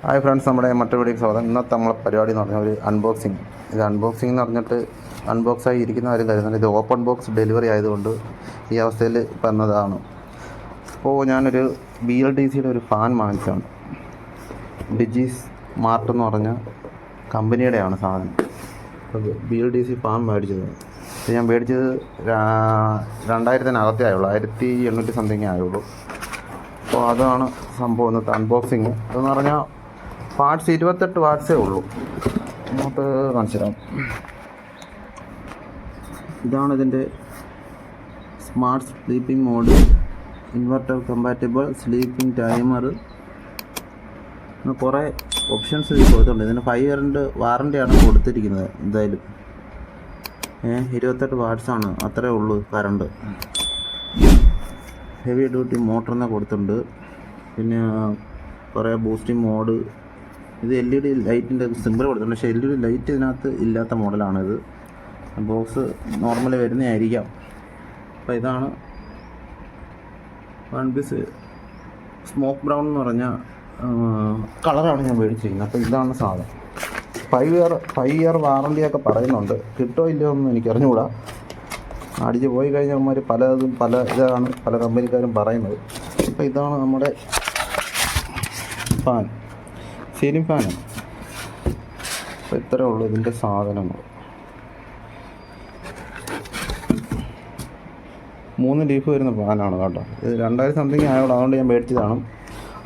Hi friends, നമ്മുടെ മറ്റൊരു വീഡിയോക്ക് സ്വാഗതം. ഇന്നത്തെ നമ്മളെ പരിപാടി എന്ന് പറഞ്ഞാൽ ഒരു അൺബോക്സിങ്. ഇത് അൺബോക്സിംഗ് എന്ന് പറഞ്ഞിട്ട് അൺബോക്സായി ഇരിക്കുന്ന ആരും കരുതുന്നില്ല. ഇത് ഓപ്പൺ ബോക്സ് ഡെലിവറി ആയതുകൊണ്ട് ഈ അവസ്ഥയിൽ വന്നതാണ്. അപ്പോൾ ഞാനൊരു BLDCയുടെ ഒരു ഫാൻ വാങ്ങിച്ചാണ്. ഡിജീസ് മാർട്ട് എന്ന് പറഞ്ഞ കമ്പനിയുടെയാണ് സാധനം. അപ്പോൾ BLDC ഫാൻ മേടിച്ചത് ഞാൻ മേടിച്ചത് 2000-നകത്തേ ആയുള്ളൂ, 1800 സംതിങ് ആയുള്ളൂ. അപ്പോൾ അതാണ് സംഭവം ഇന്നത്തെ അൺബോക്സിങ്. അതെന്ന് പറഞ്ഞാൽ പാർട്സ് 28 വാട്ട്സേ ഉള്ളൂ. അങ്ങോട്ട് കാണിച്ചു തരാം. ഇതാണ് ഇതിൻ്റെ smart sleeping mode, inverter compatible, sleeping timer, കുറേ ഓപ്ഷൻസ് ഇതിൽ കൊടുത്തിട്ടുണ്ട്. ഇതിന് 5 ഇയറിൻ്റെ വാറൻറ്റിയാണ് കൊടുത്തിരിക്കുന്നത്. എന്തായാലും 28 വാട്ട്സാണ്, അത്രേ ഉള്ളൂ കറണ്ട്. ഹെവി ഡ്യൂട്ടി മോട്ടറിനെ കൊടുത്തിട്ടുണ്ട്. പിന്നെ കുറേ ബൂസ്റ്റിംഗ് മോഡ്. ഇത് LED ലൈറ്റിൻ്റെ സിമ്പിൾ കൊടുത്തിട്ടുണ്ട്, പക്ഷേ LED ലൈറ്റ് ഇതിനകത്ത് ഇല്ലാത്ത മോഡലാണിത്. Box normally വരുന്നതായിരിക്കാം. അപ്പോൾ ഇതാണ് വൺ പീസ് സ്മോക്ക് ബ്രൗൺ എന്ന് പറഞ്ഞ കളറാണ് ഞാൻ മേടിച്ചിരിക്കുന്നത്. അപ്പോൾ ഇതാണ് സാധനം. 5 ഇയർ വാറൻറ്റിയൊക്കെ പറയുന്നുണ്ട്. കിട്ടോ ഇല്ലയോ ഒന്നും എനിക്കറിഞ്ഞുകൂടാ. അടിച്ച് പോയി കഴിഞ്ഞാൽ അവന്മാർ ഇതാണ് പല കമ്പനിക്കാരും പറയുന്നത്. അപ്പോൾ ഇതാണ് നമ്മുടെ ഫാൻ, സീലിംഗ് ഫാനാണ്. അപ്പോൾ ഇത്രയേ ഉള്ളൂ ഇതിൻ്റെ സാധനങ്ങൾ. 3 ലീഫ് വരുന്ന ഫാനാണ് കേട്ടോ. ഇത് 2000 സംതിങ് ആയോളൂ, അതുകൊണ്ട് ഞാൻ മേടിച്ചതാണ്.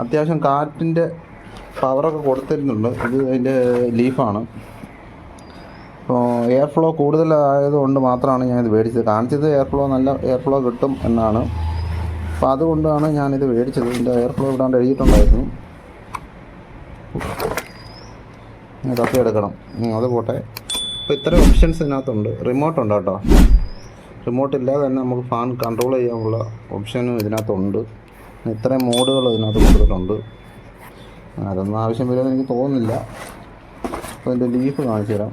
അത്യാവശ്യം കാറ്റിൻ്റെ പവറൊക്കെ കൊടുത്തിരുന്നുണ്ട്. ഇത് അതിൻ്റെ ലീഫാണ്. അപ്പോൾ എയർ ഫ്ലോ കൂടുതലായതുകൊണ്ട് മാത്രമാണ് ഞാനിത് മേടിച്ചത്. കാണിച്ചത് നല്ല എയർ ഫ്ലോ കിട്ടും എന്നാണ്. അപ്പോൾ അതുകൊണ്ടാണ് ഞാനിത് മേടിച്ചത്. ഇതിൻ്റെ എയർ ഫ്ലോ ഇടാണ്ട് എഴുതിയിട്ടുണ്ടായിരുന്നു. തപ്പി എടുക്കണം, അത് പോട്ടെ. അപ്പോൾ ഇത്രയും ഓപ്ഷൻസ് ഇതിനകത്തുണ്ട്. റിമോട്ട് ഉണ്ട് കേട്ടോ. റിമോട്ട് ഇല്ലാതെ തന്നെ നമുക്ക് ഫാൻ കൺട്രോൾ ചെയ്യാനുള്ള ഓപ്ഷനും ഇതിനകത്തുണ്ട്. ഇത്രയും മോഡുകൾ ഇതിനകത്ത് കൊടുത്തിട്ടുണ്ട്. അതൊന്നും ആവശ്യം വരുമെന്ന് എനിക്ക് തോന്നുന്നില്ല. അപ്പോൾ ഇതിൻ്റെ ലീഫ് കാണിച്ചു തരാം.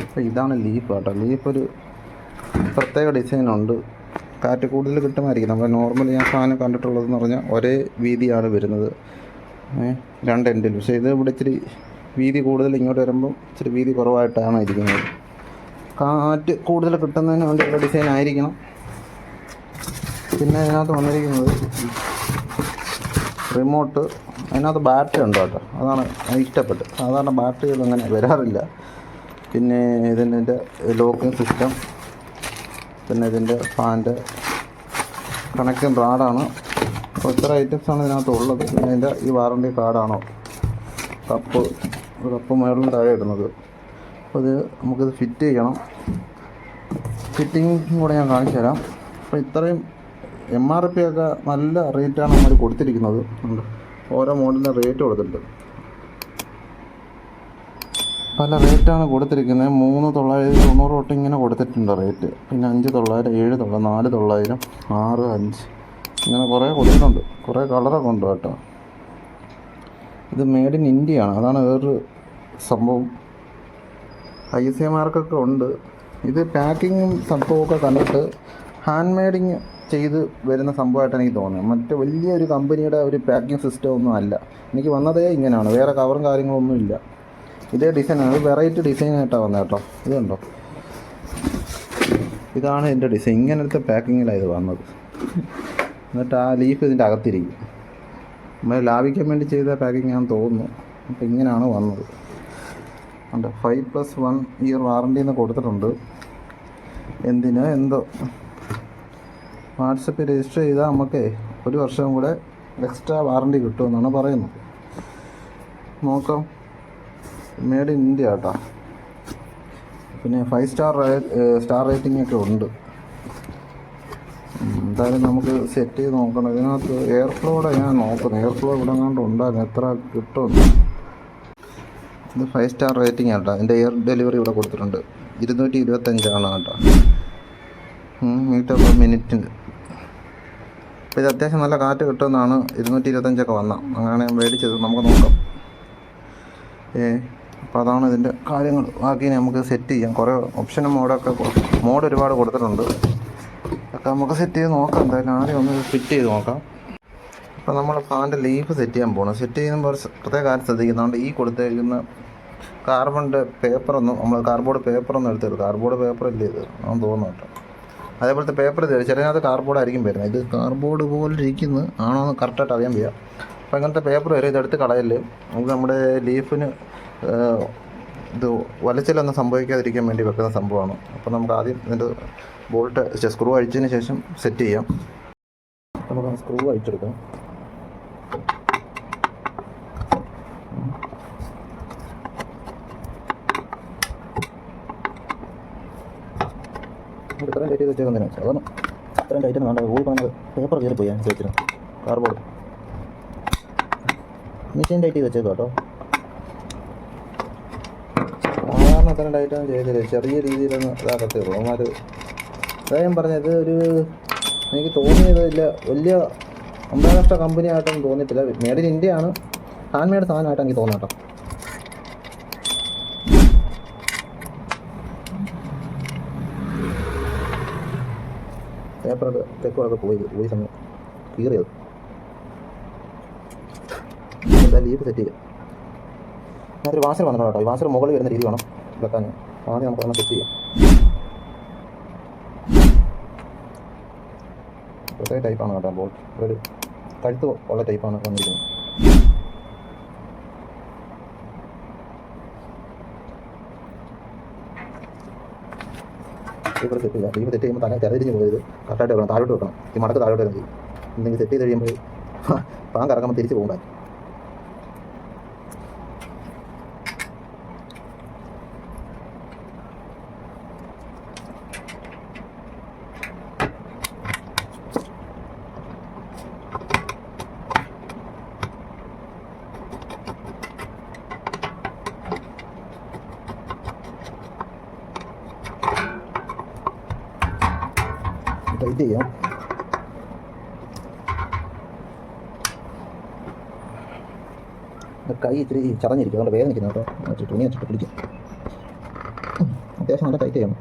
അപ്പോൾ ഇതാണ് ലീഫ് കേട്ടോ. ലീഫ് ഒരു പ്രത്യേക ഡിസൈനുണ്ട്. കാറ്റ് കൂടുതൽ കിട്ടുമായിരിക്കും. നമ്മൾ നോർമലി ഞാൻ ഫാൻ കണ്ടിട്ടുള്ളതെന്ന് പറഞ്ഞാൽ ഒരേ വീതിയാണ് വരുന്നത്, 2 എൻഡിൽ. പക്ഷേ ഇത് ഇവിടെ ഇച്ചിരി വീതി കൂടുതൽ, ഇങ്ങോട്ട് വരുമ്പം ഇച്ചിരി വീതി കുറവായിട്ടാണ് ഇരിക്കുന്നത്. കാറ്റ് കൂടുതൽ കിട്ടുന്നതിന് വേണ്ടിയുള്ള ഡിസൈൻ ആയിരിക്കണം. പിന്നെ അതിനകത്ത് വന്നിരിക്കുന്നത് റിമോട്ട്. അതിനകത്ത് ബാറ്ററി ഉണ്ട് കേട്ടോ. അതാണ് എനിക്ക് ഇഷ്ടപ്പെട്ടത്. സാധാരണ ബാറ്ററികൾ അങ്ങനെ വരാറില്ല. പിന്നെ ഇതിൻ്റെ ലോക്കിംഗ് സിസ്റ്റം, പിന്നെ ഇതിൻ്റെ ഫാൻ്റെ കണക്ഷൻ റാഡാണ്. അപ്പോൾ ഇത്ര ഐറ്റംസാണ് ഇതിനകത്ത് ഉള്ളത്. പിന്നെ ഇതിൻ്റെ ഈ വാറണ്ടി കാർഡാണോ കപ്പ് മേളിൽ താഴെ ഇടുന്നത്. അപ്പോൾ ഇത് നമുക്കിത് ഫിറ്റ് ചെയ്യണം. ഫിറ്റിങ്ങും കൂടെ ഞാൻ കാണിച്ചു തരാം. അപ്പോൾ ഇത്രയും MRP ഒക്കെ നല്ല റേറ്റാണ് നമ്മൾ കൊടുത്തിരിക്കുന്നത്. ഓരോ മോഡലിൻ്റെ റേറ്റ് കൊടുത്തിട്ടുണ്ട്. പല റേറ്റാണ് കൊടുത്തിരിക്കുന്നത്. 3990 തൊട്ട് ഇങ്ങനെ കൊടുത്തിട്ടുണ്ട് റേറ്റ്. പിന്നെ 5900, 7000, 4900, 6, 5 ഇങ്ങനെ കുറേ കൊടുത്തിട്ടുണ്ട്. കുറേ കളറൊക്കെ ഉണ്ട് കേട്ടോ. ഇത് മെയ്ഡ് ഇൻ ഇന്ത്യ ആണ്, അതാണ് വേറൊരു സംഭവം. ISI മാർക്കൊക്കെ ഉണ്ട്. ഇത് പാക്കിങ്ങും സംഭവമൊക്കെ കണ്ടിട്ട് ഹാൻഡ് മെയ്ഡിങ് ചെയ്ത് വരുന്ന സംഭവമായിട്ട് എനിക്ക് തോന്നുന്നത്. മറ്റേ വലിയൊരു കമ്പനിയുടെ ഒരു പാക്കിംഗ് സിസ്റ്റം ഒന്നും അല്ല. എനിക്ക് വന്നതേ ഇങ്ങനെയാണ്. വേറെ കവറും കാര്യങ്ങളൊന്നും ഇല്ല. ഇതേ ഡിസൈനാണ്. വെറൈറ്റി ഡിസൈനായിട്ടാണ് വന്നത് കേട്ടോ. ഇതുണ്ടോ, ഇതാണ് ഇതിൻ്റെ ഡിസൈൻ. ഇങ്ങനത്തെ പാക്കിങ്ങിലാണ് ഇത് വന്നത്. എന്നിട്ട് ആ ലീഫ് ഇതിൻ്റെ അകത്തിരിക്കും. നമ്മൾ ലാഭിക്കാൻ വേണ്ടി ചെയ്ത പാക്കിംഗ് ആണെന്ന് തോന്നുന്നു. അപ്പോൾ ഇങ്ങനെയാണ് വന്നത്. ഉണ്ട് 5+1 ഇയർ വാറണ്ടി എന്ന് കൊടുത്തിട്ടുണ്ട്. എന്തിനോ എന്തോ വാട്സപ്പിൽ രജിസ്റ്റർ ചെയ്താൽ നമുക്ക് 1 വർഷം കൂടെ എക്സ്ട്രാ വാറണ്ടി കിട്ടുമെന്നാണ് പറയുന്നത്. നോക്കാം. മെയ്ഡ് ഇൻ ഇന്ത്യ കേട്ടോ. പിന്നെ 5 സ്റ്റാർ റേറ്റിംഗ് ഒക്കെ ഉണ്ട്. എന്തായാലും നമുക്ക് സെറ്റ് ചെയ്ത് നോക്കണം. ഇതിനകത്ത് എയർ ഫ്ലോയുടെ ഞാൻ നോക്കുന്നത്. എയർ ഫ്ലോ ഇവിടെ കണ്ട് ഉണ്ടായിരുന്നു, എത്ര കിട്ടുമെന്ന്. ഇത് 5 സ്റ്റാർ റേറ്റിംഗ് കേട്ടോ. എൻ്റെ എയർ ഡെലിവറി ഇവിടെ കൊടുത്തിട്ടുണ്ട്. 225 കേട്ടോ മീറ്റർ/മിനിറ്റിന്. അപ്പോൾ ഇത് അത്യാവശ്യം നല്ല കാറ്റ് കിട്ടുമെന്നാണ്. 225 വന്നാൽ അങ്ങനെ ഞാൻ മേടിച്ചത്. നമുക്ക് നോക്കാം. അപ്പോൾ അതാണ് ഇതിൻ്റെ കാര്യങ്ങൾ. ബാക്കി നമുക്ക് സെറ്റ് ചെയ്യാം. കുറേ ഓപ്ഷനും മോഡ് ഒരുപാട് കൊടുത്തിട്ടുണ്ട്. നമുക്ക് സെറ്റ് ചെയ്ത് നോക്കാം. എന്തായാലും ആദ്യം ഒന്ന് ഫിറ്റ് ചെയ്ത് നോക്കാം. അപ്പോൾ നമ്മൾ ഫാനിൻ്റെ ലീഫ് സെറ്റ് ചെയ്യാൻ പോകണം. സെറ്റ് ചെയ്യുമ്പോൾ പ്രത്യേക കാര്യം ശ്രദ്ധിക്കുന്നുണ്ട്. ഈ കൊടുത്തേക്കുന്ന കാർബണിൻ്റെ പേപ്പറൊന്നും നമ്മൾ കാർഡ്ബോർഡ് പേപ്പറൊന്നും എടുത്തരുത്. കാർഡ്ബോർഡ് പേപ്പർ ഇല്ല ഇത് ആണെന്ന് തോന്നുന്നു കേട്ടോ. അതേപോലത്തെ പേപ്പർ ചിലതിനകത്ത് കാർഡ്ബോർഡ് ആയിരിക്കും വരുന്നത്. ഇത് കാർഡ്ബോർഡ് പോലെ ഇരിക്കുന്നത് ആണോ എന്ന് കറക്റ്റായിട്ട് അറിയാൻ വയ്യ. അപ്പോൾ അങ്ങനത്തെ പേപ്പർ വരെ ഇതെടുത്ത് കളയല്. നമുക്ക് നമ്മുടെ ലീഫിന് ഇത് വലച്ചിലൊന്നും സംഭവിക്കാതിരിക്കാൻ വേണ്ടി വെക്കുന്ന സംഭവമാണ്. അപ്പോൾ നമുക്ക് ആദ്യം ഇതിൻ്റെ ബോൾട്ട് സ്ക്രൂ അഴിച്ചതിന് ശേഷം സെറ്റ് ചെയ്യാം. നമുക്ക് സ്ക്രൂ അഴിച്ചെടുക്കാം. ഇത്രയും ടൈറ്റ് ചെയ്ത് വെച്ചേക്കുന്നതിന് അതാണ് ഇത്രയും ടൈറ്റ് വേണ്ട. ഊരി പറഞ്ഞത് പേപ്പർ കയറി പോയി അനുസരിച്ചിട്ട് കാർഡ്ബോർഡ് മെഷീൻ ടൈറ്റ് ചെയ്ത് വെച്ചേക്കും കേട്ടോ. സാധാരണ അത്രയും ടൈറ്റൊന്നും ചെയ്തില്ല, ചെറിയ രീതിയിലൊന്ന് ഇതാക്കത്തേ ഉള്ളൂ. അവന്മാർ അതാ ഞാൻ പറഞ്ഞത്, ഒരു എനിക്ക് തോന്നിയതില്ല വലിയ അന്താരാഷ്ട്ര കമ്പനി ആയിട്ടൊന്നും തോന്നിയിട്ടില്ല. മേഡ് ഇൻ ഇന്ത്യ ആണ്, ഹാൻഡ് മെയ്ഡ് സാധനമായിട്ട് എനിക്ക് തോന്നാം കേട്ടോ. പേപ്പറൊക്കെ തെക്കുകളൊക്കെ പോയി സമയം കീറിയത്. എന്താ ലീഫ് സെറ്റ് ചെയ്യുക. ഞാനൊരു വാഷർ വന്നിട്ടുണ്ട് കേട്ടോ. ഈ വാഷർ മുകളിൽ വരുന്ന രീതി വേണം വെക്കാൻ. ആദ്യം നമുക്ക് ഒന്ന് സെറ്റ് ചെയ്യാം. പ്രത്യേക ടൈപ്പാണ് കേട്ടോ ബോൾ. ഒരു കഴുത്ത് ഉള്ള ടൈപ്പാണ് വന്നിരിക്കുന്നത്. ഇവിടെ സെറ്റ് ചെയ്യാം. ലീവ് സെറ്റ് ചെയ്യുമ്പോൾ തന്നെ തിരഞ്ഞിരിഞ്ഞ് പോയത് കറക്റ്റായിട്ട് വെക്കണം. താഴോട്ട് വെക്കണം. ഈ മടക്ക് താഴോട്ട് വരണം ചെയ്യും. എന്തെങ്കിലും സെറ്റ് ചെയ്ത് കഴിയുമ്പോൾ പാൻ കറക്കുമ്പോൾ തിരിച്ച് പോകാൻ. ടൈറ്റ് ചെയ്യാം. കൈ ഇച്ചിരി ചതഞ്ഞിരിക്കും, അതുകൊണ്ട് വേദനിക്കുന്നു കേട്ടോ. തുണി വെച്ചിട്ട് പിടിക്കും. അത്യാവശ്യം നല്ല ടൈറ്റ് ചെയ്യണം.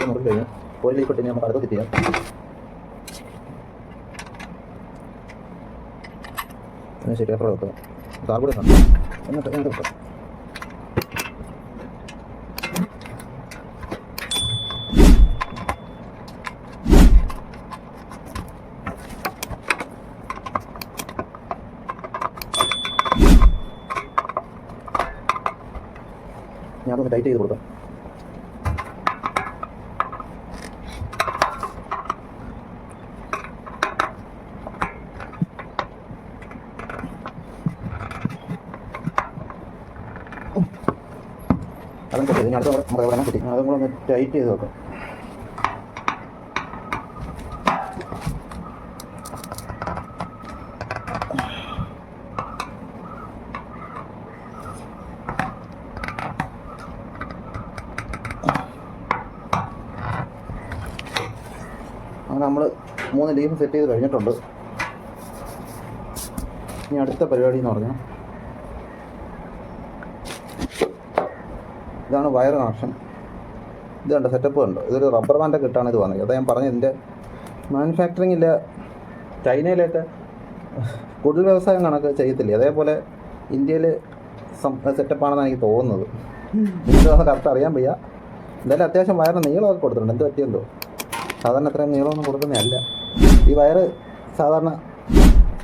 മുറിച്ച് കഴിഞ്ഞാൽ ഒരു ലീഫ് ഇട്ട് നമുക്ക് അടുത്ത് സെറ്റ് ചെയ്യാം. ശരി, പേപ്പർ വെക്കുക. കാർഡ്ബോർഡ് എന്നിട്ട് വെക്കാം. ഞാനൊന്ന് ടൈറ്റ് ചെയ്ത് കൊടുക്കാം. അതും കിട്ടി. ഇനി അടുത്ത നമ്മുടെ എവിടെ കിട്ടി. അതും കൂടെ ഒന്ന് ടൈറ്റ് ചെയ്ത് വെക്കാം. അങ്ങനെ നമ്മൾ 3 ലീഫ് സെറ്റ് ചെയ്ത് കഴിഞ്ഞിട്ടുണ്ട്. ഇനി അടുത്ത പരിപാടി എന്ന് പറഞ്ഞാൽ ഇതാണ് വയർ കണക്ഷൻ. ഇത് കണ്ടോ, സെറ്റപ്പ് കണ്ടോ. ഇതൊരു റബ്ബർ ബാൻഡൊക്കെ ഇട്ടാണ് ഇത് വന്നത്. അതാ ഞാൻ പറഞ്ഞത്, ഇതിൻ്റെ മാനുഫാക്ചറിങ്ങില്ല ചൈനയിലൊക്കെ കുടിൽ വ്യവസായം കണക്ക് ചെയ്യത്തില്ലേ, അതേപോലെ ഇന്ത്യയിൽ സെറ്റപ്പാണെന്നാണ് എനിക്ക് തോന്നുന്നത്. എനിക്കതൊന്ന് കറക്റ്റ് അറിയാൻ വയ്യ. എന്തായാലും അത്യാവശ്യം വയറിന് നീളമൊക്കെ കൊടുത്തിട്ടുണ്ട്. എന്ത് പറ്റിയല്ലോ, സാധാരണ അത്രയും നീളമൊന്നും കൊടുക്കുന്നതല്ല. ഈ വയറ് സാധാരണ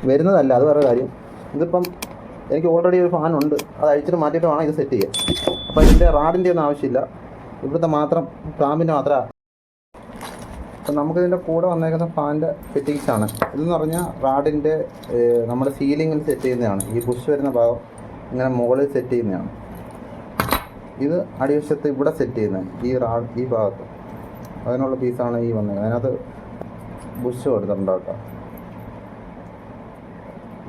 വരുന്നതല്ല, അത് വേറെ കാര്യം. ഇതിപ്പം എനിക്ക് ഓൾറെഡി ഒരു ഫാനുണ്ട്, അത് അഴിച്ചിട്ട് മാറ്റിയിട്ട് വേണം ഇത് സെറ്റ് ചെയ്യാൻ. അപ്പോൾ ഇതിൻ്റെ റാഡിൻ്റെ ഒന്നും ആവശ്യമില്ല, ഇവിടുത്തെ മാത്രം ക്ലാമ്പിൻ്റെ മാത്രമാണ്. അപ്പം നമുക്കിതിൻ്റെ കൂടെ വന്നേക്കുന്ന ഫാനിൻ്റെ ഫിറ്റിങ്സാണ്. ഇതെന്ന് പറഞ്ഞാൽ റാഡിൻ്റെ നമ്മുടെ സീലിങ്ങിൽ സെറ്റ് ചെയ്യുന്നതാണ്. ഈ പുഷ് വരുന്ന ഭാഗം ഇങ്ങനെ മുകളിൽ സെറ്റ് ചെയ്യുന്നതാണ്. ഇത് അടിവശത്ത് ഇവിടെ സെറ്റ് ചെയ്യുന്നത്, ഈ ഭാഗത്ത് അതിനുള്ള പീസാണ് ഈ വന്നത്. അതിനകത്ത് ബുഷ് കൊടുത്തിട്ടുണ്ട് കേട്ടോ.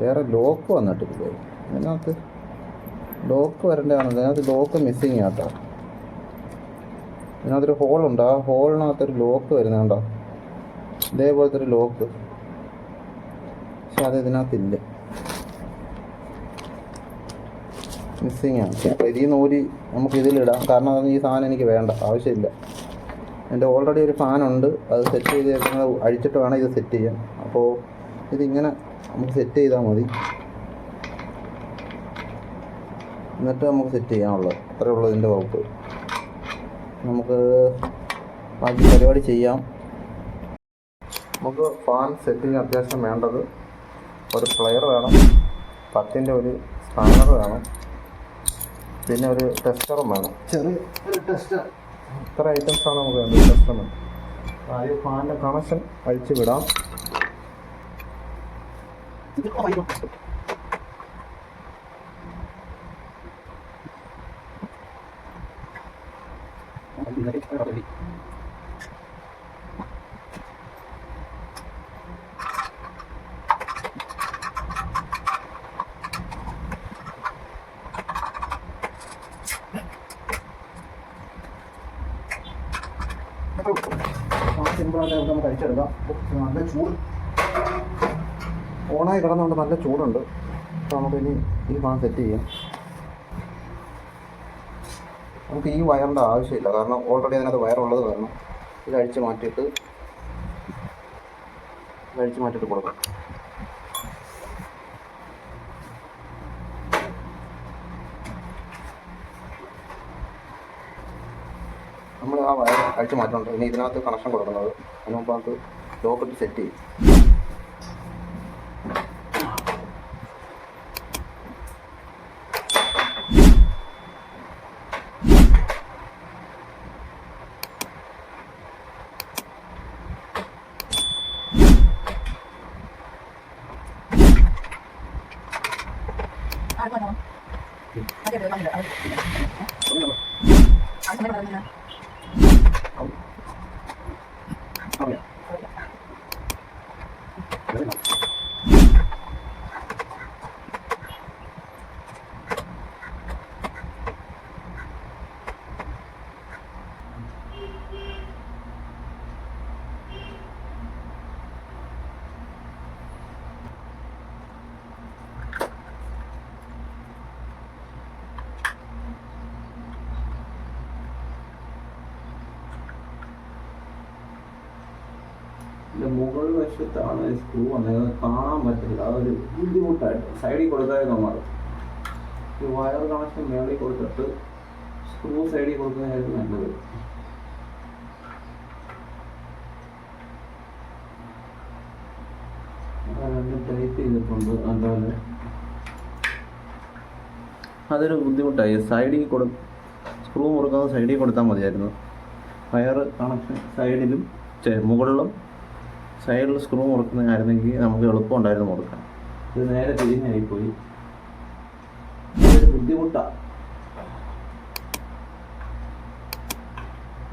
വേറെ ലോക്ക് വന്നിട്ടില്ലേ, ഇതിനകത്ത് ലോക്ക് വരേണ്ടതാണ്. ഇതിനകത്ത് ലോക്ക് മിസ്സിങ് കേട്ടോ. ഇതിനകത്തൊരു ഹോളുണ്ട്, ആ ഹോളിനകത്തൊരു ലോക്ക് വരുന്നുണ്ടോ, ഇതേപോലത്തെ ഒരു ലോക്ക്. പക്ഷെ അത് ഇതിനകത്തില്ല, മിസ്സിങ് ആണ്. അപ്പോൾ ഇതിൽ നിന്ന് ഊരി നമുക്ക് ഇതിലിടാം. കാരണം അതൊന്നും ഈ സാധനം എനിക്ക് വേണ്ട, ആവശ്യമില്ല. എൻ്റെ ഓൾറെഡി ഒരു ഫാനുണ്ട്, അത് സെറ്റ് ചെയ്തേക്കുന്നത് അഴിച്ചിട്ട് വേണം ഇത് സെറ്റ് ചെയ്യാൻ. അപ്പോൾ ഇതിങ്ങനെ നമുക്ക് സെറ്റ് ചെയ്താൽ മതി, എന്നിട്ട് നമുക്ക് സെറ്റ് ചെയ്യാനുള്ളത് അത്രേ ഉള്ളൂ ഇതിൻ്റെ വകുപ്പ്. നമുക്ക് ബാക്കി പരിപാടി ചെയ്യാം. നമുക്ക് ഫാൻ സെറ്റിങ് അത്യാവശ്യം വേണ്ടത് ഒരു പ്ലെയർ വേണം, 10ൻ്റെ ഒരു സ്പാനർ വേണം, പിന്നെ ഒരു ടെസ്റ്ററും വേണം, ചെറിയ ഒരു ടെസ്റ്റർ. ഇത്ര ഐറ്റംസാണ് നമുക്ക് വേണ്ടത്. ടെസ്റ്റർ വേണം. ആദ്യം ഫാനിൻ്റെ കണക്ഷൻ അഴിച്ച് വിടാം. സിമ്പിളായിട്ട് നമുക്ക് അഴിച്ചെടുക്കാം. നല്ല ചൂട് ഓണായി കിടന്നുകൊണ്ട് നല്ല ചൂടുണ്ട്. അപ്പോൾ നമുക്കിനി ഈ ഫാൻ സെറ്റ് ചെയ്യാം. നമുക്ക് ഈ വയറിൻ്റെ ആവശ്യമില്ല, കാരണം ഓൾറെഡി അതിനകത്ത് വയറുള്ളത് കാരണം ഇത് അഴിച്ച് മാറ്റിയിട്ട് കൊടുക്കാം. നമ്മൾ ആ വയർ അഴിച്ച് മാറ്റുന്നുണ്ട്. ഇനി ഇതിനകത്ത് കണക്ഷൻ കൊടുക്കുന്നത്. അതിന് മുമ്പ് നമുക്ക് ലോക്കിട്ട് സെറ്റ് ചെയ്യും. മുകൾ വശത്താണ് സ്ക്രൂ വന്നത്, കാണാൻ പറ്റില്ല. അതൊരു ബുദ്ധിമുട്ടായിട്ട് സൈഡിൽ കൊടുത്തായിരുന്നു മാറും. ഈ വയർ കണക്ഷൻ മേളിൽ കൊടുത്തിട്ട് സ്ക്രൂ സൈഡിൽ കൊടുക്കുന്നതായിരുന്നു നല്ലത്. ടൈറ്റ് ചെയ്തിട്ടുണ്ട്. അതുപോലെ അതൊരു ബുദ്ധിമുട്ടായി. സൈഡിൽ സ്ക്രൂ മുറുക്കുന്നത് സൈഡിൽ കൊടുത്താൽ മതിയായിരുന്നു. വയർ കണക്ഷൻ സൈഡിലും മുകളിലും സൈഡിൽ സ്ക്രൂ മുറുക്കുന്നതായിരുന്നെങ്കിൽ നമുക്ക് എളുപ്പമുണ്ടായിരുന്നു മുറുക്കാൻ. ഇത് നേരെ തിരിഞ്ഞായിപ്പോയി. അതൊരു ബുദ്ധിമുട്ടാണ്.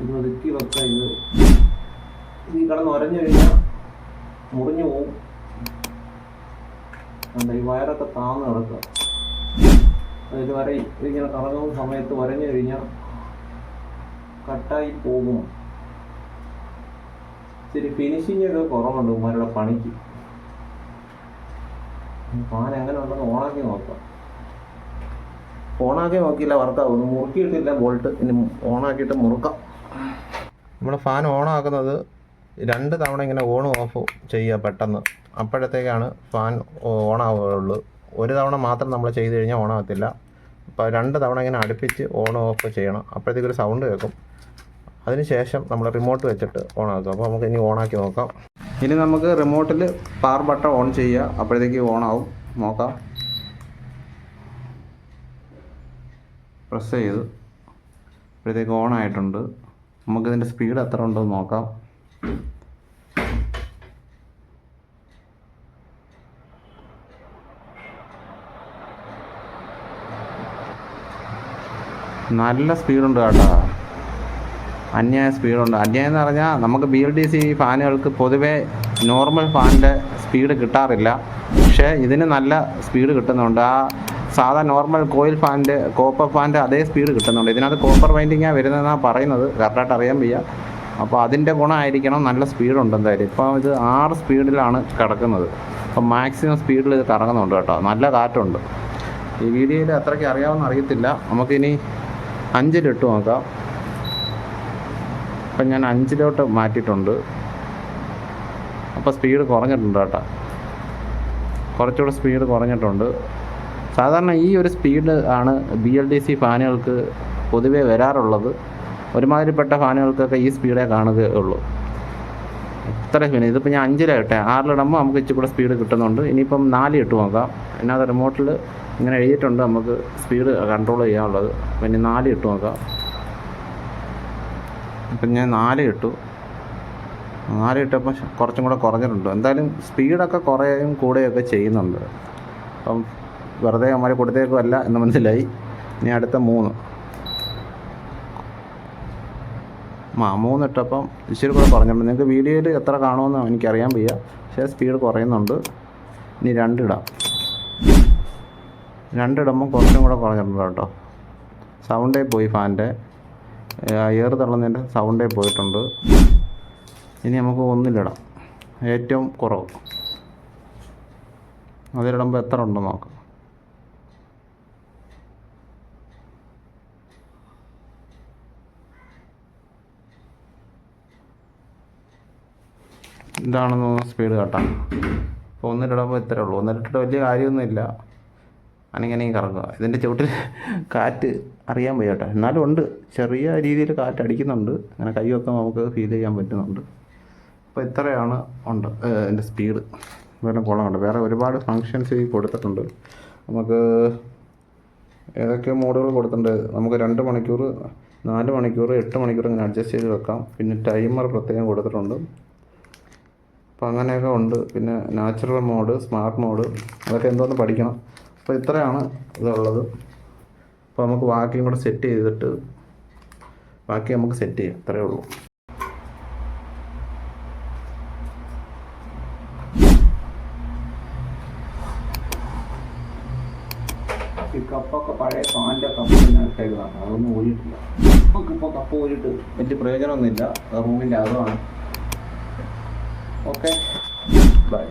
ഇത് ഒതുക്കി വെക്കാം. ഇത് ഈ കിടന്ന് ഉരഞ്ഞു കഴിഞ്ഞാൽ മുറിഞ്ഞു പോവും. ഈ വയറൊക്കെ താന്ന് കിടക്കുക. അതിൽ ഇതിങ്ങനെ കറങ്ങുന്ന സമയത്ത് ഉരഞ്ഞു കഴിഞ്ഞാൽ കട്ടായി പോകും. ഇത്തിരി ഫിനിഷിംഗ് ഒക്കെ കുറവുണ്ട് ഉമ്മാരുടെ പണിക്ക്. ഫാൻ എങ്ങനെ ഉണ്ടെന്ന് ഓണാക്കി നോക്കാം. ഓണാക്കി നോക്കിയില്ല, വർക്കാവുന്നു. മുറുക്കിയിട്ടില്ല ബോൾട്ട്. ഇനി ഓണാക്കിയിട്ട് മുറുക്കാം. നമ്മുടെ ഫാൻ ഓണാക്കുന്നത് 2 തവണ ഇങ്ങനെ ഓൺ ഓഫ് ചെയ്യുക പെട്ടെന്ന്. അപ്പോഴത്തേക്കാണ് ഫാൻ ഓണാവുകയുള്ളൂ. 1 തവണ മാത്രം നമ്മൾ ചെയ്ത് കഴിഞ്ഞാൽ ഓണാകത്തില്ല. അപ്പോൾ 2 തവണ ഇങ്ങനെ അടുപ്പിച്ച് ഓൺ ഓഫ് ചെയ്യണം. അപ്പോഴത്തേക്കൊരു സൗണ്ട് കേൾക്കും. അതിനുശേഷം നമ്മൾ റിമോട്ട് വെച്ചിട്ട് ഓണാക്കുക. അപ്പോൾ നമുക്ക് ഇനി ഓണാക്കി നോക്കാം. ഇനി നമുക്ക് റിമോട്ടിൽ പവർ ബട്ടൺ ഓൺ ചെയ്യുക. അപ്പോഴത്തേക്ക് ഓണാവും. നോക്കാം. പ്രസ് ചെയ്ത് അപ്പോഴത്തേക്ക് ഓണായിട്ടുണ്ട്. നമുക്കിതിൻ്റെ സ്പീഡ് എത്ര ഉണ്ടെന്ന് നോക്കാം. നല്ല സ്പീഡുണ്ട് കേട്ടോ. അന്യായ സ്പീഡുണ്ട്. അന്യായം എന്ന് പറഞ്ഞാൽ നമുക്ക് BLDC ഫാനുകൾക്ക് പൊതുവേ നോർമൽ ഫാനിൻ്റെ സ്പീഡ് കിട്ടാറില്ല. പക്ഷേ ഇതിന് നല്ല സ്പീഡ് കിട്ടുന്നുണ്ട്. ആ സാധാ നോർമൽ കോയിൽ ഫാനിൻ്റെ കോപ്പർ ഫാനിൻ്റെ അതേ സ്പീഡ് കിട്ടുന്നുണ്ട്. ഇതിനകത്ത് കോപ്പർ വൈൻഡിങ്ങാണ് വരുന്നതെന്നാണ് പറയുന്നത്. കറക്റ്റായിട്ട് അറിയാൻ വയ്യ. അപ്പോൾ അതിൻ്റെ ഗുണമായിരിക്കണം. നല്ല സ്പീഡുണ്ട് എന്തായാലും. ഇപ്പോൾ ഇത് 6 സ്പീഡിലാണ് കിടക്കുന്നത്. അപ്പോൾ മാക്സിമം സ്പീഡിൽ ഇത് കറങ്ങുന്നുണ്ട് കേട്ടോ. നല്ല കാറ്റുണ്ട്. ഈ വീഡിയോയിൽ അത്രയ്ക്ക് അറിയാമെന്ന് അറിയത്തില്ല. നമുക്കിനി 5-ലിട്ട് നോക്കാം. അപ്പം ഞാൻ 5-ലോട്ട് മാറ്റിയിട്ടുണ്ട്. അപ്പോൾ സ്പീഡ് കുറഞ്ഞിട്ടുണ്ട് കേട്ടോ, കുറച്ചുകൂടെ സ്പീഡ് കുറഞ്ഞിട്ടുണ്ട്. സാധാരണ ഈ ഒരു സ്പീഡ് ആണ് BLDC ഫാനുകൾക്ക് പൊതുവേ വരാറുള്ളത്. ഒരുമാതിരിപ്പെട്ട ഫാനുകൾക്കൊക്കെ ഈ സ്പീഡേ കാണുകയുള്ളൂ. ഇത്ര സ്പീഡ്. ഇതിപ്പോൾ ഞാൻ 5-ലിട്ടെ, 6-ലിടുമ്പോൾ നമുക്ക് ഇച്ചിരി കൂടെ സ്പീഡ് കിട്ടുന്നുണ്ട്. ഇനിയിപ്പം 4 ഇട്ട് നോക്കാം. അതിനകത്ത് റിമോട്ടിൽ ഇങ്ങനെ എഴുതിയിട്ടുണ്ട് നമുക്ക് സ്പീഡ് കൺട്രോൾ ചെയ്യാനുള്ളത്. പിന്നെ 4 ഇട്ട് നോക്കാം. ഇപ്പം ഞാൻ 4 ഇട്ടു. 4 ഇട്ടപ്പോൾ കുറച്ചും കൂടെ കുറഞ്ഞിട്ടുണ്ട്. എന്തായാലും സ്പീഡൊക്കെ കുറേയും കൂടെയൊക്കെ ചെയ്യുന്നുണ്ട്. അപ്പം വെറുതെ അമ്മ കൊടുത്തേക്കുമല്ല എന്ന് മനസ്സിലായി. ഇനി അടുത്ത 3 ഇട്ടപ്പം ഇച്ചിരി കൂടെ കുറഞ്ഞിട്ടുണ്ട്. നിങ്ങൾക്ക് വീഡിയോയിൽ എത്ര കാണുമെന്ന് എനിക്കറിയാൻ വയ്യ, പക്ഷേ സ്പീഡ് കുറയുന്നുണ്ട്. ഇനി 2 ഇടാം. 2 ഇടുമ്പം കുറച്ചും കൂടെ കുറഞ്ഞിട്ടുണ്ട് കേട്ടോ. സൗണ്ടേ പോയി, ഫാനിൻ്റെ എയർ തള്ളുന്നതിൻ്റെ സൗണ്ടേ പോയിട്ടുണ്ട്. ഇനി നമുക്ക് 1-ലിടാം, ഏറ്റവും കുറവ്. അതിലിടുമ്പോൾ എത്ര ഉണ്ടെന്ന് നോക്കാം. ഇതാണെന്ന് സ്പീഡ് കാട്ടാം. അപ്പോൾ 1-ലിടുമ്പോൾ ഇത്രേ ഉള്ളൂ. 1-ലിട്ടിട്ട് വലിയ കാര്യമൊന്നുമില്ല, അനങ്ങനെ കറങ്ങുക. ഇതിൻ്റെ ചുവട്ടിൽ കാറ്റ് അറിയാൻ വയ്യ കേട്ടോ, എന്നാലും ഉണ്ട്, ചെറിയ രീതിയിൽ കാറ്റ് അടിക്കുന്നുണ്ട്. അങ്ങനെ കൈ വെക്കാൻ നമുക്ക് ഫീൽ ചെയ്യാൻ പറ്റുന്നുണ്ട്. അപ്പോൾ ഇത്രയാണ് ഉണ്ട് എൻ്റെ സ്പീഡ്. വേറെ കുളമുണ്ട്, വേറെ ഒരുപാട് ഫങ്ഷൻസ് ഈ കൊടുത്തിട്ടുണ്ട്. നമുക്ക് ഏതൊക്കെ മോഡുകൾ കൊടുത്തിട്ടുണ്ട്. നമുക്ക് 2 മണിക്കൂർ, 4 മണിക്കൂർ, 8 മണിക്കൂർ ഇങ്ങനെ അഡ്ജസ്റ്റ് ചെയ്ത് വെക്കാം. പിന്നെ ടൈമർ പ്രത്യേകം കൊടുത്തിട്ടുണ്ട്. അപ്പോൾ അങ്ങനെയൊക്കെ ഉണ്ട്. പിന്നെ നാച്ചുറൽ മോഡ്, സ്മാർട്ട് മോഡ്, അതൊക്കെ എന്തോന്ന് പഠിക്കണം. അപ്പോൾ ഇത്രയാണ് ഇതുള്ളത്. അപ്പോൾ നമുക്ക് ബാക്കിയും കൂടെ സെറ്റ് ചെയ്തിട്ട് ബാക്കി നമുക്ക് സെറ്റ് ചെയ്യാം. ഇത്രയേ ഉള്ളൂ. ഈ കപ്പൊക്കെ പഴയ ഫാനിൻ്റെ കപ്പ് ഇട്ടേക്കുന്നതാണ്, അതൊന്നും ഊരിയിട്ടില്ല. ഇപ്പോൾ കപ്പ് ഊരിയിട്ട് വലിയ പ്രയോജനമൊന്നുമില്ല. റൂമിൻ്റെ അകമാണ്. Okay, by.